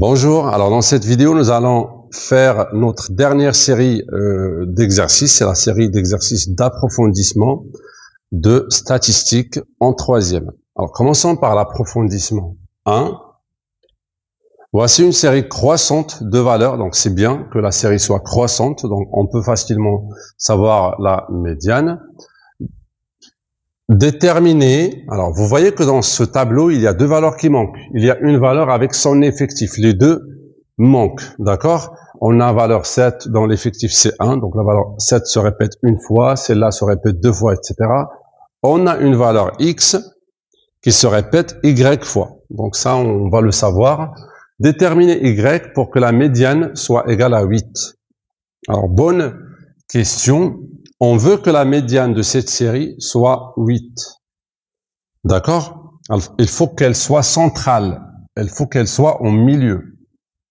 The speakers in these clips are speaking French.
Bonjour, alors dans cette vidéo, nous allons faire notre dernière série d'exercices, c'est la série d'exercices d'approfondissement de statistiques en troisième. Alors commençons par l'approfondissement 1. Voici une série croissante de valeurs, donc c'est bien que la série soit croissante, donc on peut facilement savoir la médiane. Déterminer, alors vous voyez que dans ce tableau, il y a deux valeurs qui manquent. Il y a une valeur avec son effectif, les deux manquent, d'accord? On a valeur 7 dans l'effectif c'est 1, donc la valeur 7 se répète une fois, celle-là se répète deux fois, etc. On a une valeur x qui se répète y fois, donc ça on va le savoir. Déterminer y pour que la médiane soit égale à 8. Alors bonne question. On veut que la médiane de cette série soit 8. D'accord? Il faut qu'elle soit centrale. Il faut qu'elle soit au milieu.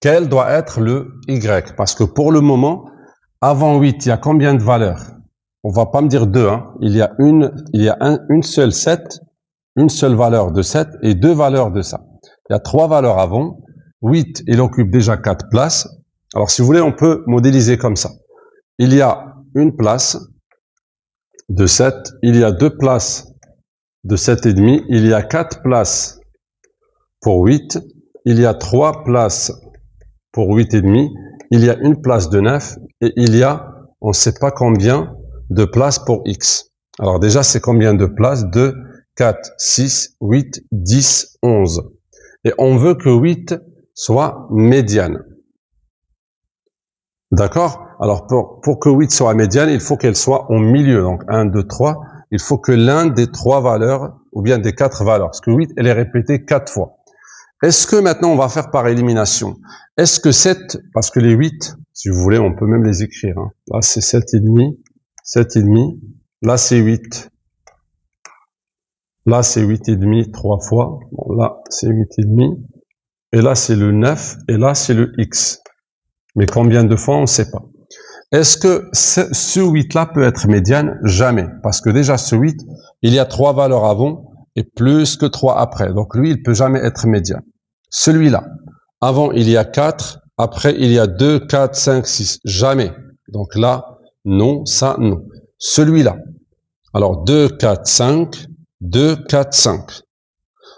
Quel doit être le Y? Parce que pour le moment, avant 8, il y a combien de valeurs? On va pas me dire 2. Hein. Il y a une seule 7, une seule valeur de 7 et deux valeurs de ça. Il y a 3 valeurs avant. 8, il occupe déjà 4 places. Alors si vous voulez, on peut modéliser comme ça. Il y a une place de 7, il y a 2 places de 7,5, il y a 4 places pour 8, il y a 3 places pour 8,5, il y a une place de 9, et il y a, on ne sait pas combien de places pour x. Alors déjà, c'est combien de places? 2, 4, 6, 8, 10, 11. Et on veut que 8 soit médiane. D'accord? Alors, pour que 8 soit médiane, il faut qu'elle soit au milieu. Donc, 1, 2, 3. Il faut que l'un des 3 valeurs, ou bien des 4 valeurs, parce que 8, elle est répétée 4 fois. Est-ce que maintenant, on va faire par élimination? Est-ce que 7, parce que les 8, si vous voulez, on peut même les écrire. Hein. Là, c'est 7,5, 7,5. Là, c'est 8. Là, c'est 8,5 3 fois. Bon, là, c'est 8,5. Et là, c'est le 9. Et là, c'est le x. Mais combien de fois, on ne sait pas. Est-ce que ce 8-là peut être médiane? Jamais. Parce que déjà, ce 8, il y a 3 valeurs avant et plus que 3 après. Donc, lui, il peut jamais être médiane. Celui-là, avant, il y a 4. Après, il y a 2, 4, 5, 6. Jamais. Donc là, non, ça, non. Celui-là. Alors, 2, 4, 5. 2, 4, 5.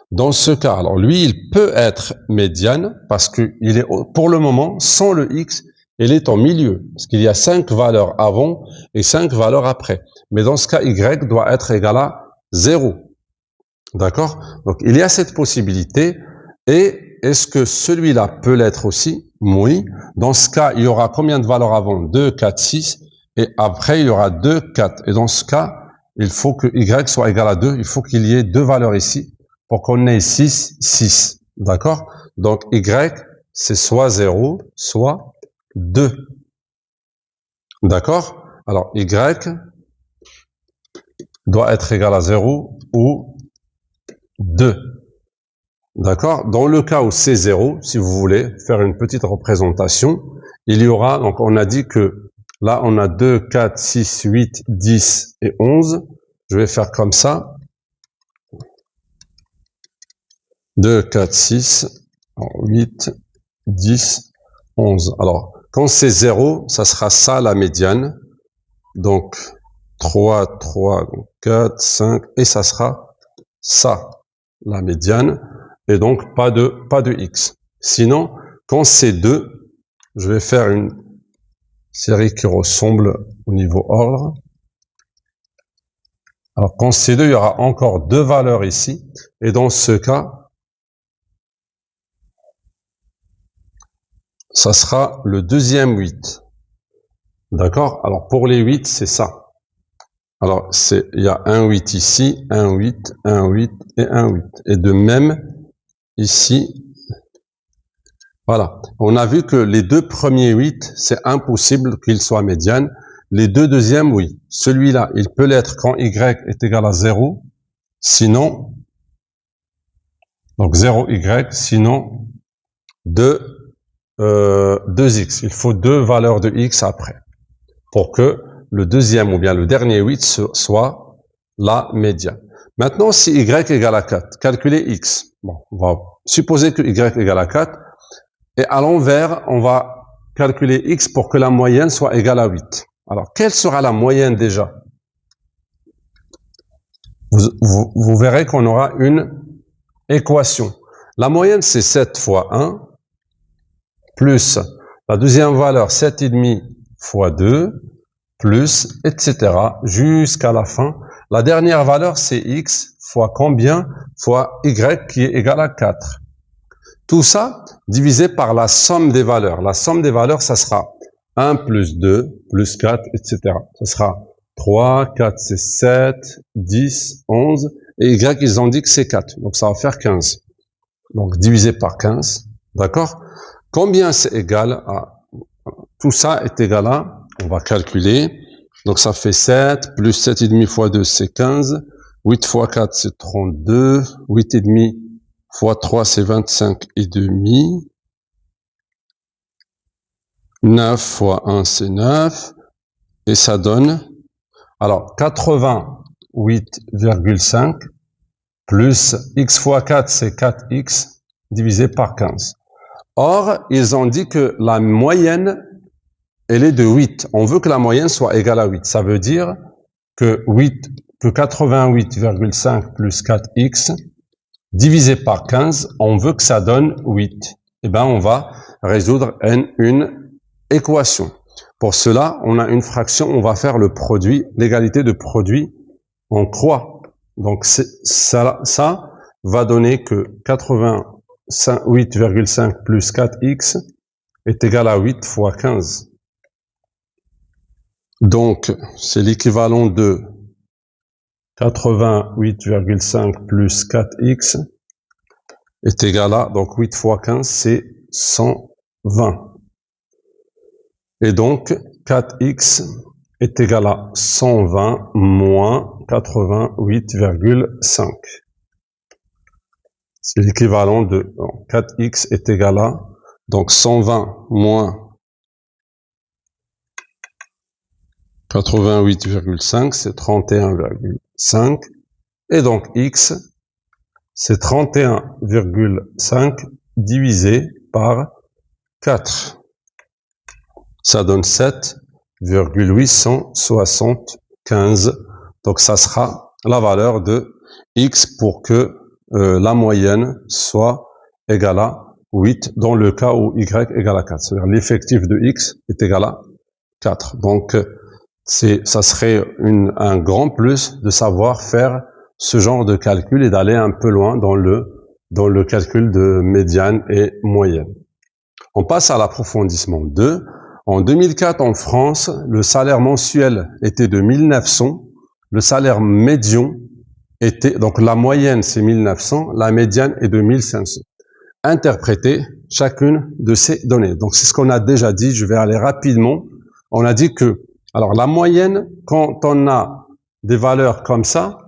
Dans ce cas, alors lui, il peut être médiane parce qu'il est, pour le moment, sans le x, il est en milieu. Parce qu'il y a 5 valeurs avant et 5 valeurs après. Mais dans ce cas, y doit être égal à 0. D'accord? Donc, il y a cette possibilité. Et est-ce que celui-là peut l'être aussi? Oui. Dans ce cas, il y aura combien de valeurs avant? 2, 4, 6. Et après, il y aura 2, 4. Et dans ce cas, il faut que y soit égal à 2. Il faut qu'il y ait 2 valeurs ici pour qu'on ait 6, 6. D'accord? Donc, y, c'est soit 0, soit 2. D'accord? Alors, y doit être égal à 0 ou 2. D'accord? Dans le cas où c'est 0, si vous voulez faire une petite représentation, il y aura, donc on a dit que là, on a 2, 4, 6, 8, 10 et 11. Je vais faire comme ça. 2, 4, 6, 8, 10, 11. Alors, quand c'est 0, ça sera ça la médiane. Donc, 3, 3, 4, 5, et ça sera ça la médiane. Et donc, pas de x. Sinon, quand c'est 2, je vais faire une série qui ressemble au niveau ordre. Alors, quand c'est 2, il y aura encore 2 valeurs ici. Et dans ce cas, ça sera le deuxième 8. D'accord? Alors, pour les 8, c'est ça. Alors, il y a un 8 ici, un 8, un 8 et un 8. Et de même, ici, voilà. On a vu que les 2 premiers 8, c'est impossible qu'ils soient médianes. Les 2 deuxièmes, oui. Celui-là, il peut l'être quand y est égal à 0. Sinon, donc 0y, sinon 2x. Il faut 2 valeurs de x après pour que le deuxième ou bien le dernier 8 soit la médiane. Maintenant, si y égale à 4, calculez x. Bon, on va supposer que y égale à 4. Et à l'envers, on va calculer x pour que la moyenne soit égale à 8. Alors, quelle sera la moyenne déjà? Vous verrez qu'on aura une équation. La moyenne, c'est 7 fois 1, plus la deuxième valeur, 7,5 fois 2, plus, etc., jusqu'à la fin. La dernière valeur, c'est x fois combien? Fois y qui est égal à 4. Tout ça divisé par la somme des valeurs. La somme des valeurs, ça sera 1 plus 2, plus 4, etc. Ça sera 3, 4, c'est 7, 10, 11, et y, ils ont dit que c'est 4. Donc, ça va faire 15. Donc, divisé par 15, d'accord? Combien c'est égal à... Tout ça est égal à... On va calculer. Donc, ça fait 7, plus 7,5 fois 2, c'est 15. 8 fois 4, c'est 32. 8,5 fois 3, c'est 25,5. 9 fois 1, c'est 9. Et ça donne... Alors, 88,5 plus x fois 4, c'est 4x divisé par 15. Or, ils ont dit que la moyenne, elle est de 8. On veut que la moyenne soit égale à 8. Ça veut dire que 88,5 plus 4x divisé par 15, on veut que ça donne 8. Eh bien, on va résoudre une équation. Pour cela, on a une fraction, on va faire le produit, l'égalité de produit en croix. Donc, ça va donner que 88,5 plus 4x est égal à 8 fois 15. Donc, c'est l'équivalent de 88,5 plus 4x est égal à, donc 8 fois 15, c'est 120. Et donc, 4x est égal à 120 moins 88,5. C'est l'équivalent de 4x est égal à, donc 120 moins 88,5, c'est 31,5. Et donc x, c'est 31,5 divisé par 4. Ça donne 7,875. Donc ça sera la valeur de x pour que la moyenne soit égale à 8 dans le cas où y égale à 4. C'est-à-dire l'effectif de x est égal à 4. Donc ça serait un grand plus de savoir faire ce genre de calcul et d'aller un peu loin dans le calcul de médiane et moyenne. On passe à l'approfondissement 2. En 2004, en France, le salaire mensuel était de 1900. Le salaire médian était, donc la moyenne c'est 1900, la médiane est de 1500. Interprétez chacune de ces données. Donc c'est ce qu'on a déjà dit, je vais aller rapidement. On a dit que, alors la moyenne, quand on a des valeurs comme ça,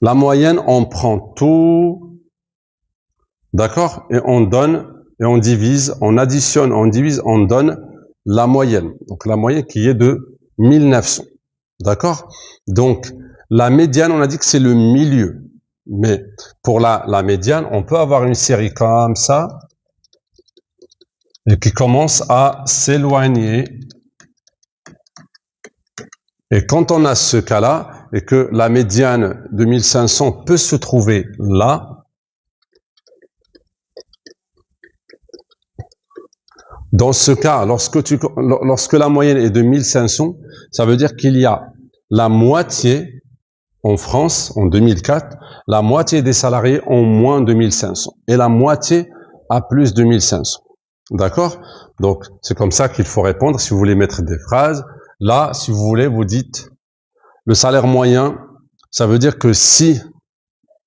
la moyenne, on prend tout, d'accord, et on donne, et on divise, on additionne, on divise, on donne la moyenne. Donc la moyenne qui est de 1900, d'accord. Donc la médiane, on a dit que c'est le milieu. Mais pour la médiane, on peut avoir une série comme ça, et qui commence à s'éloigner. Et quand on a ce cas-là, et que la médiane de 1500 peut se trouver là, dans ce cas, lorsque la moyenne est de 1500, ça veut dire qu'il y a la moitié, en France, en 2004, la moitié des salariés ont moins de 1500, et la moitié a plus de 1500. D'accord? Donc, c'est comme ça qu'il faut répondre si vous voulez mettre des phrases. Là, si vous voulez, vous dites le salaire moyen, ça veut dire que si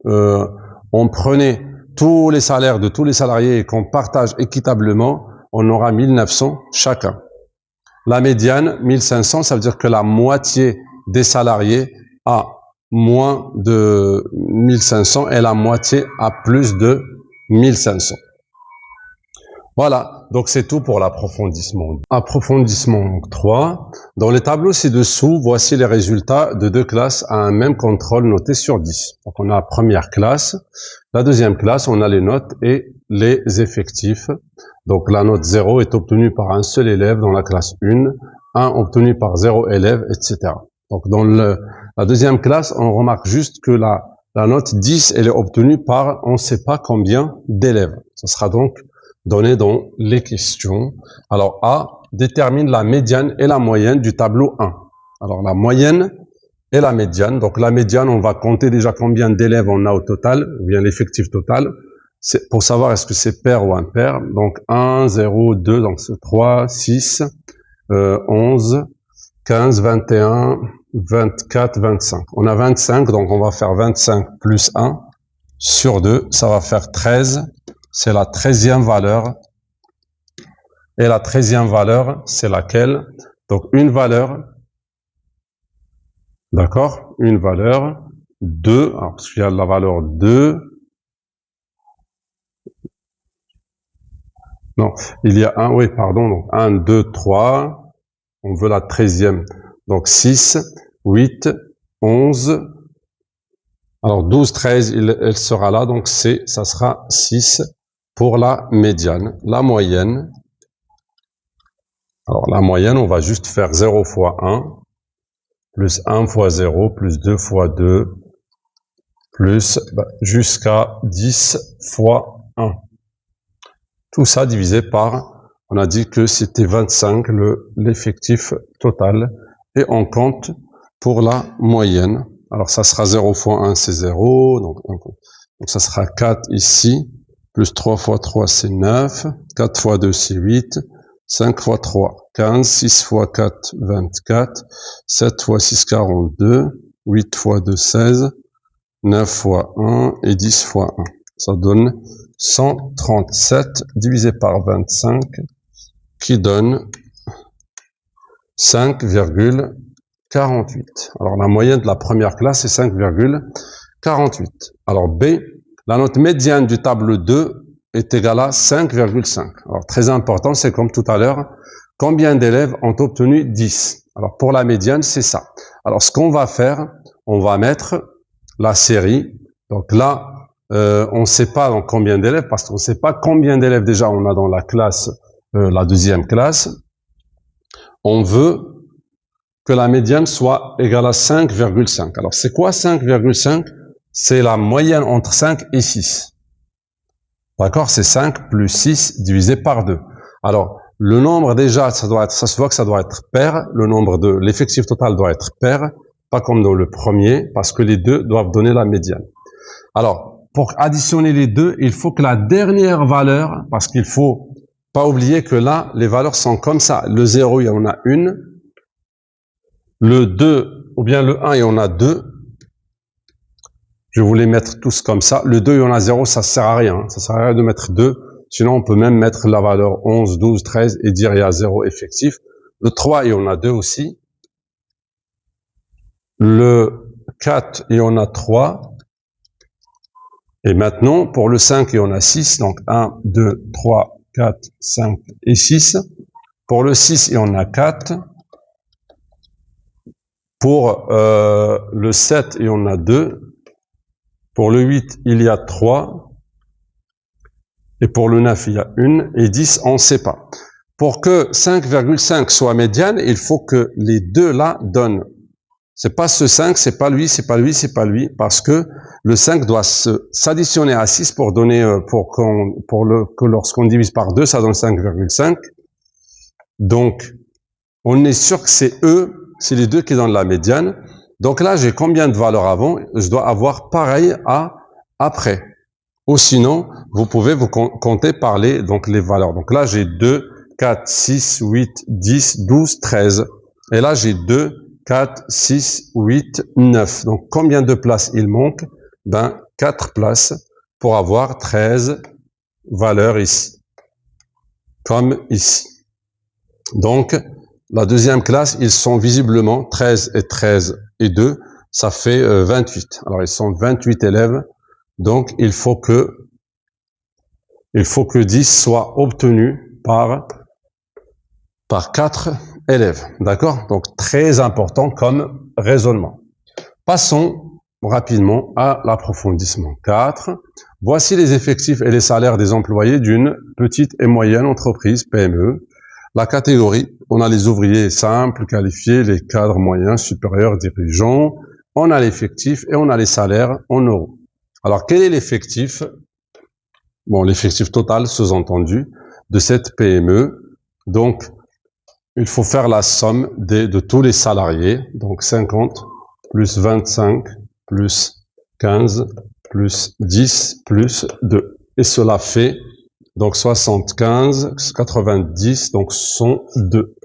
on prenait tous les salaires de tous les salariés et qu'on partage équitablement, on aura 1900 chacun. La médiane, 1500, ça veut dire que la moitié des salariés a moins de 1500 et la moitié a plus de 1500. Voilà. donc c'est tout pour l'approfondissement. Approfondissement 3. Dans les tableaux ci-dessous, voici les résultats de deux classes à un même contrôle noté sur 10. Donc on a la première classe, la deuxième classe, on a les notes et les effectifs. Donc la note 0 est obtenue par un seul élève dans la classe 1, 1 obtenu par 0 élève, etc. Donc dans la deuxième classe, on remarque juste que la note 10, elle est obtenue par on ne sait pas combien d'élèves. Ce sera donc donné dans les questions. Alors A détermine la médiane et la moyenne du tableau 1. Alors la moyenne et la médiane. Donc la médiane, on va compter déjà combien d'élèves on a au total, ou bien l'effectif total, c'est pour savoir est-ce que c'est pair ou impair. Donc 1, 0, 2, donc c'est 3, 6, 11, 15, 21, 24, 25. On a 25, donc on va faire 25 plus 1 sur 2, ça va faire 13. C'est la 13e valeur. Et la 13e valeur, c'est laquelle? Donc une valeur, d'accord? Une valeur 2, alors parce qu'il y a la valeur 2. Non, il y a un, oui, pardon, donc 1, 2, 3. On veut la 13e. Donc 6, 8, 11. Alors 12, 13, elle sera là, donc ça sera 6 pour la médiane. La moyenne, alors la moyenne, on va juste faire 0 fois 1, plus 1 fois 0, plus 2 fois 2, plus jusqu'à 10 fois 1. Tout ça divisé par, on a dit que c'était 25 l'effectif total, et on compte pour la moyenne. Alors ça sera 0 fois 1, c'est 0, donc ça sera 4 ici, plus 3 fois 3, c'est 9, 4 fois 2, c'est 8, 5 fois 3, 15, 6 fois 4, 24, 7 fois 6, 42, 8 fois 2, 16, 9 fois 1 et 10 fois 1. Ça donne 137 divisé par 25 qui donne 5,48. Alors la moyenne de la première classe est 5,48. Alors B, la note médiane du tableau 2 est égale à 5,5. Alors très important, c'est comme tout à l'heure, combien d'élèves ont obtenu 10? Alors pour la médiane, c'est ça. Alors ce qu'on va faire, on va mettre la série. Donc là, on ne sait pas donc combien d'élèves, parce qu'on ne sait pas combien d'élèves déjà on a dans la classe, la deuxième classe. On veut que la médiane soit égale à 5,5. Alors c'est quoi 5,5? C'est la moyenne entre 5 et 6. D'accord? C'est 5 plus 6 divisé par 2. Alors, le nombre déjà, ça se voit que ça doit être pair. Le nombre de l'effectif total doit être pair, pas comme dans le premier, parce que les deux doivent donner la médiane. Alors, pour additionner les deux, il faut que la dernière valeur, parce qu'il faut pas oublier que là, les valeurs sont comme ça. Le 0, il y en a une. Le 2, ou bien le 1, il y en a deux. Je vais vous les mettre tous comme ça. Le 2, il y en a 0, ça sert à rien. Ça sert à rien de mettre 2. Sinon, on peut même mettre la valeur 11, 12, 13 et dire il y a 0 effectif. Le 3, il y en a 2 aussi. Le 4, il y en a 3. Et maintenant, pour le 5, il y en a 6. Donc 1, 2, 3, 4, 5 et 6. Pour le 6, il y en a 4. Pour le 7, il y en a 2. Pour le 8, il y a 3. Et pour le 9, il y a 1. Et 10, on ne sait pas. Pour que 5,5 soit médiane, il faut que les deux là donnent. C'est pas ce 5, c'est pas lui, c'est pas lui, c'est pas lui, parce que le 5 doit s'additionner à 6 pour donner, que lorsqu'on divise par 2, ça donne 5,5. Donc, on est sûr que c'est eux, c'est les deux qui donnent la médiane. Donc là, j'ai combien de valeurs avant? Je dois avoir pareil après. Ou sinon, vous pouvez vous compter par les valeurs. Donc là, j'ai 2, 4, 6, 8, 10, 12, 13. Et là, j'ai 2, 4, 6, 8, 9. Donc, combien de places il manque? 4 places pour avoir 13 valeurs ici. Comme ici. Donc, la deuxième classe, ils sont visiblement 13 et 13 et 2. Ça fait 28. Alors, ils sont 28 élèves. Donc, il faut que 10 soit obtenu par 4 élèves. D'accord? Donc, très important comme raisonnement. Passons rapidement à l'approfondissement 4. Voici les effectifs et les salaires des employés d'une petite et moyenne entreprise, PME. La catégorie, on a les ouvriers simples, qualifiés, les cadres moyens, supérieurs, dirigeants. On a l'effectif et on a les salaires en euros. Alors, quel est l'effectif? Bon, l'effectif total, sous-entendu, de cette PME. Donc, il faut faire la somme de tous les salariés. Donc, 50 plus 25 plus 15 plus 10 plus 2. Et cela fait donc 75, 90, donc 102.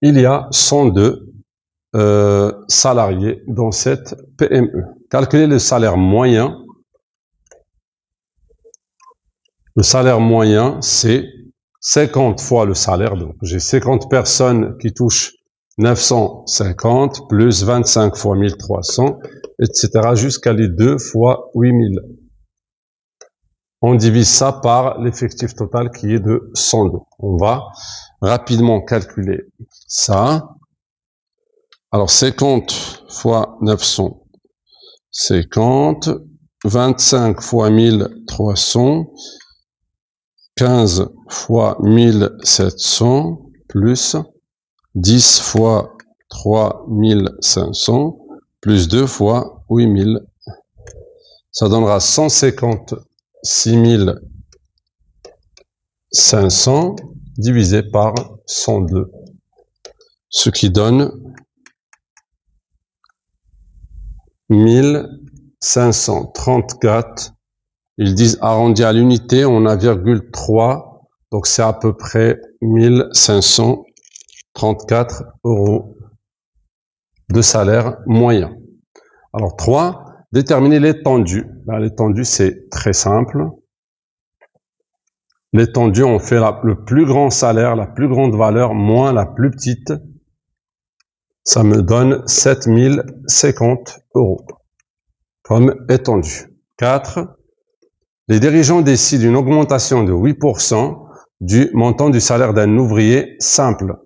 Il y a 102 salariés dans cette PME. Calculez le salaire moyen. Le salaire moyen, c'est 50 fois le salaire. Donc, j'ai 50 personnes qui touchent 950 plus 25 fois 1300, etc. jusqu'à les 2 fois 8000. On divise ça par l'effectif total qui est de 102. On va rapidement calculer ça. Alors, 50 fois 950, 25 fois 1300, 15 fois 1700, plus 10 fois 3500, plus 2 fois 8000. Ça donnera 156 500 divisé par 102. Ce qui donne 1534. Ils disent arrondi à l'unité, on a 0,3, donc c'est à peu près 1534 € de salaire moyen. Alors 3, déterminer l'étendue. L'étendue, c'est très simple. L'étendue, on fait le plus grand salaire, la plus grande valeur, moins la plus petite. Ça me donne 7050 € comme étendue. 4. Les dirigeants décident une augmentation de 8% du montant du salaire d'un ouvrier simple.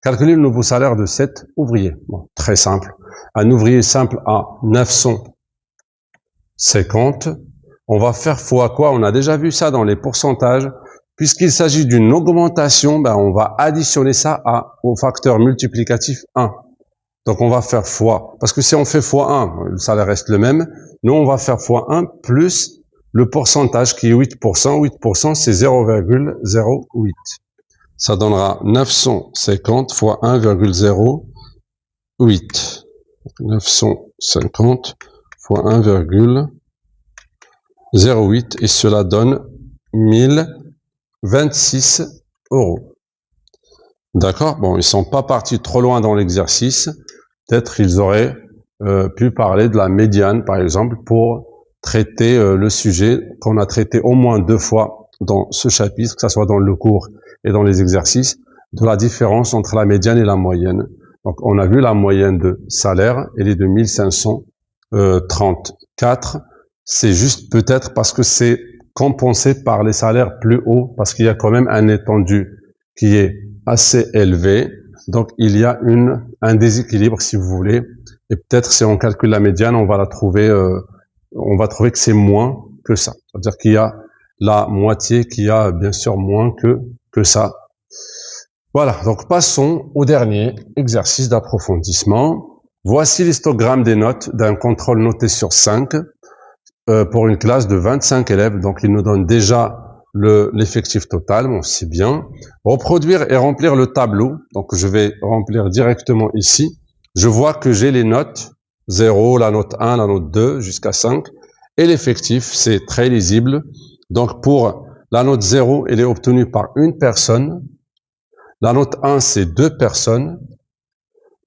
Calculez le nouveau salaire de cet ouvrier. Bon, très simple. Un ouvrier simple a 950. On va faire fois quoi? On a déjà vu ça dans les pourcentages. Puisqu'il s'agit d'une augmentation, on va additionner ça au facteur multiplicatif 1. Donc, on va faire fois. Parce que si on fait fois 1, le salaire reste le même. Nous, on va faire fois 1 plus le pourcentage qui est 8%. 8%, c'est 0,08. Ça donnera 950 fois 1,08. 950 fois 1,08. Et cela donne 1026 €. D'accord? Bon, ils sont pas partis trop loin dans l'exercice. Peut-être ils auraient pu parler de la médiane, par exemple, pour traiter le sujet qu'on a traité au moins 2 fois dans ce chapitre, que ce soit dans le cours et dans les exercices, de la différence entre la médiane et la moyenne. Donc, on a vu la moyenne de salaire, elle est de 1534. C'est juste peut-être parce que c'est compensé par les salaires plus hauts, parce qu'il y a quand même un étendu qui est assez élevé. Donc, il y a un déséquilibre, si vous voulez. Et peut-être, si on calcule la médiane, on va la trouver, on va trouver que c'est moins que ça. C'est-à-dire qu'il y a la moitié qui a, bien sûr, moins que ça. Voilà. Donc, passons au dernier exercice d'approfondissement. Voici l'histogramme des notes d'un contrôle noté sur 5 pour une classe de 25 élèves. Donc, il nous donne déjà l'effectif total, bon, c'est bien. Reproduire et remplir le tableau. Donc, je vais remplir directement ici. Je vois que j'ai les notes 0, la note 1, la note 2, jusqu'à 5. Et l'effectif, c'est très lisible. Donc, pour la note 0, elle est obtenue par une personne. La note 1, c'est 2 personnes.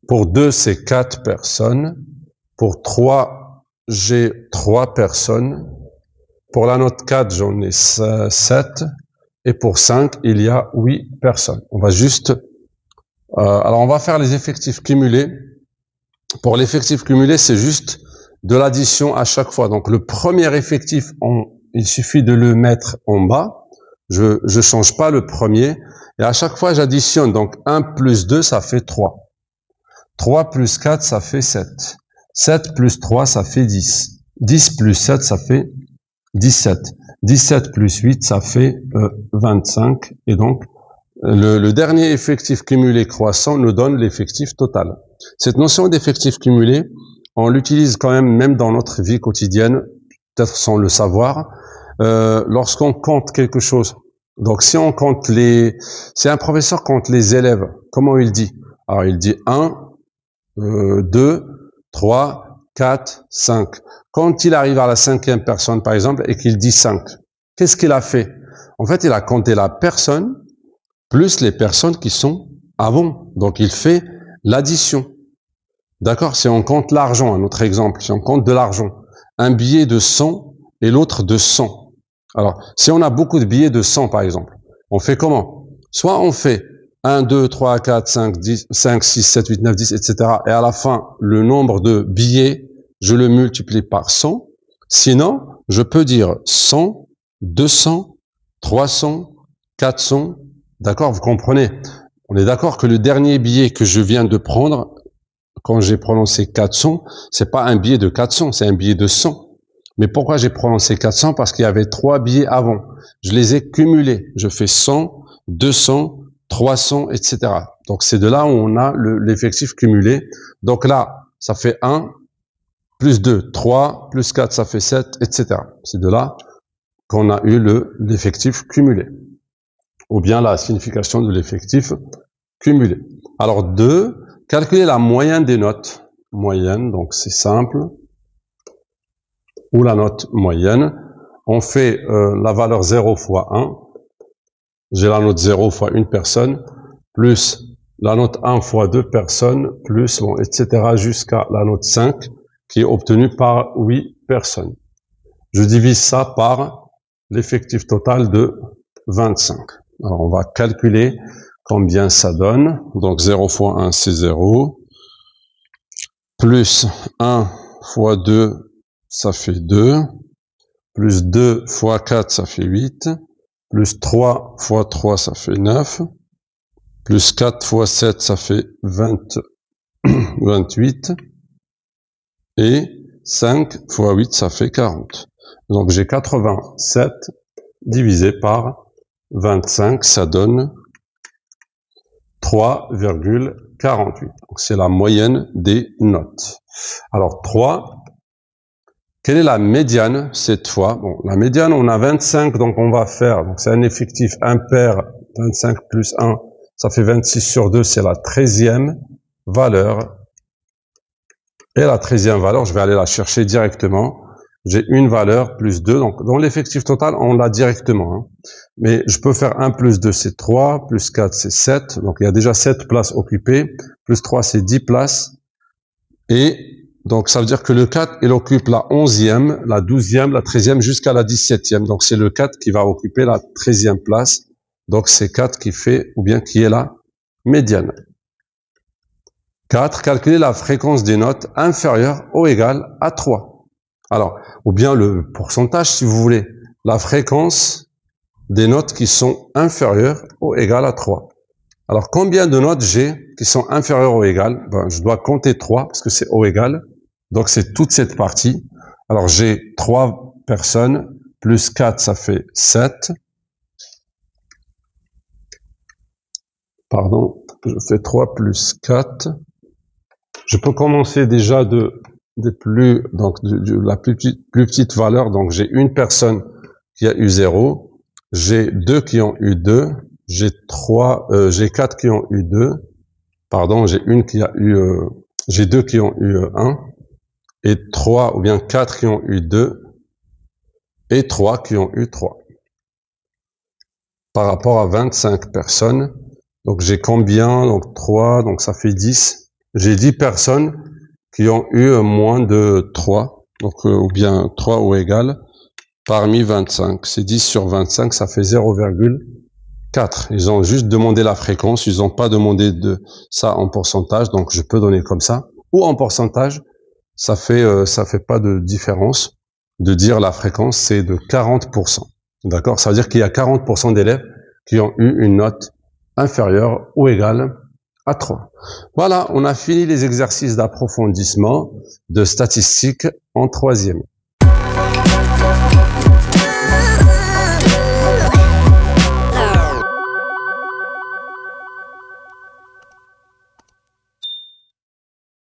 Pour 2, c'est 4 personnes. Pour 3, j'ai 3 personnes. Pour la note 4, j'en ai 7. Et pour 5, il y a 8 personnes. On va juste... alors, on va faire les effectifs cumulés. Pour l'effectif cumulé, c'est juste de l'addition à chaque fois. Donc, le premier effectif, il suffit de le mettre en bas. Je change pas le premier. Et à chaque fois, j'additionne. Donc, 1 plus 2, ça fait 3. 3 plus 4, ça fait 7. 7 plus 3, ça fait 10. 10 plus 7, ça fait 17. 17 plus 8, ça fait 25. Et donc, le dernier effectif cumulé croissant nous donne l'effectif total. Cette notion d'effectif cumulé, on l'utilise quand même dans notre vie quotidienne, peut-être sans le savoir, lorsqu'on compte quelque chose. Donc, si on compte si un professeur compte les élèves, comment il dit? Alors, il dit 1, 2, 3, 4, 5. Quand il arrive à la 5e personne, par exemple, et qu'il dit 5, qu'est-ce qu'il a fait? En fait, il a compté la personne plus les personnes qui sont avant. Donc, il fait l'addition. D'accord? Si on compte l'argent, un autre exemple, si on compte de l'argent, un billet de 100 et l'autre de 100. Alors, si on a beaucoup de billets de 100, par exemple, on fait comment? Soit on fait 1, 2, 3, 4, 5, 10, 5, 6, 7, 8, 9, 10, etc. Et à la fin, le nombre de billets, je le multiplie par 100. Sinon, je peux dire 100, 200, 300, 400. D'accord? Vous comprenez? On est d'accord que le dernier billet que je viens de prendre, quand j'ai prononcé 400, c'est pas un billet de 400, c'est un billet de 100. Mais pourquoi j'ai prononcé 400? Parce qu'il y avait 3 billets avant. Je les ai cumulés. Je fais 100, 200, 300, etc. Donc, c'est de là où on a l'effectif cumulé. Donc là, ça fait 1, plus 2, 3, plus 4, ça fait 7, etc. C'est de là qu'on a eu l'effectif cumulé. Ou bien la signification de l'effectif cumulé. Alors, 2, calculer la moyenne des notes. Moyenne, donc c'est simple. Ou la note moyenne. On fait la valeur 0 fois 1. J'ai la note 0 fois une personne, plus la note 1 fois 2 personnes, plus, bon, etc. jusqu'à la note 5, qui est obtenue par 8 personnes. Je divise ça par l'effectif total de 25. Alors, on va calculer combien ça donne. Donc, 0 fois 1, c'est 0. Plus 1 fois 2, ça fait 2. Plus 2 fois 4, ça fait 8. Plus 3 fois 3, ça fait 9. Plus 4 fois 7, ça fait 28. Et 5 fois 8, ça fait 40. Donc j'ai 87 divisé par 25, ça donne 3,48. Donc c'est la moyenne des notes. Alors 3, quelle est la médiane cette fois? Bon, la médiane, on a 25, donc on va faire, donc c'est un effectif impair, 25 plus 1, ça fait 26 sur 2, c'est la 13e valeur. Et la 13e valeur, je vais aller la chercher directement. J'ai une valeur plus 2, donc dans l'effectif total, on l'a directement. Hein. Mais je peux faire 1 plus 2, c'est 3, plus 4, c'est 7, donc il y a déjà 7 places occupées, plus 3, c'est 10 places. Et donc, ça veut dire que le 4, il occupe la 11e, la 12e, la 13e, jusqu'à la 17e. Donc, c'est le 4 qui va occuper la 13e place. Donc, c'est 4 qui fait, ou bien qui est la médiane. 4, calculer la fréquence des notes inférieure ou égale à 3. Alors, ou bien le pourcentage, si vous voulez. La fréquence des notes qui sont inférieures ou égales à 3. Alors, combien de notes j'ai qui sont inférieures ou égales? Ben, je dois compter 3 parce que c'est ou égal. Donc, c'est toute cette partie. Alors, j'ai 3 personnes, plus 4, ça fait 7. Pardon, je fais 3 plus 4. Je peux commencer déjà de la plus petite valeur. Donc, j'ai une personne qui a eu 0. J'ai 2 qui ont eu 2. J'ai 4 qui ont eu 2. Pardon, j'ai 2 qui ont eu 1. Et 3 ou bien 4 qui ont eu 2 et 3 qui ont eu 3. Par rapport à 25 personnes, donc j'ai combien? Donc 3, donc ça fait 10. J'ai 10 personnes qui ont eu moins de 3, donc ou bien 3 ou égal, parmi 25. C'est 10 sur 25, ça fait 0,4. Ils ont juste demandé la fréquence, ils n'ont pas demandé de ça en pourcentage, donc je peux donner comme ça. Ou en pourcentage, ça fait pas de différence de dire la fréquence, c'est de 40%. D'accord? Ça veut dire qu'il y a 40% d'élèves qui ont eu une note inférieur ou égal à 3. Voilà, on a fini les exercices d'approfondissement de statistiques en troisième.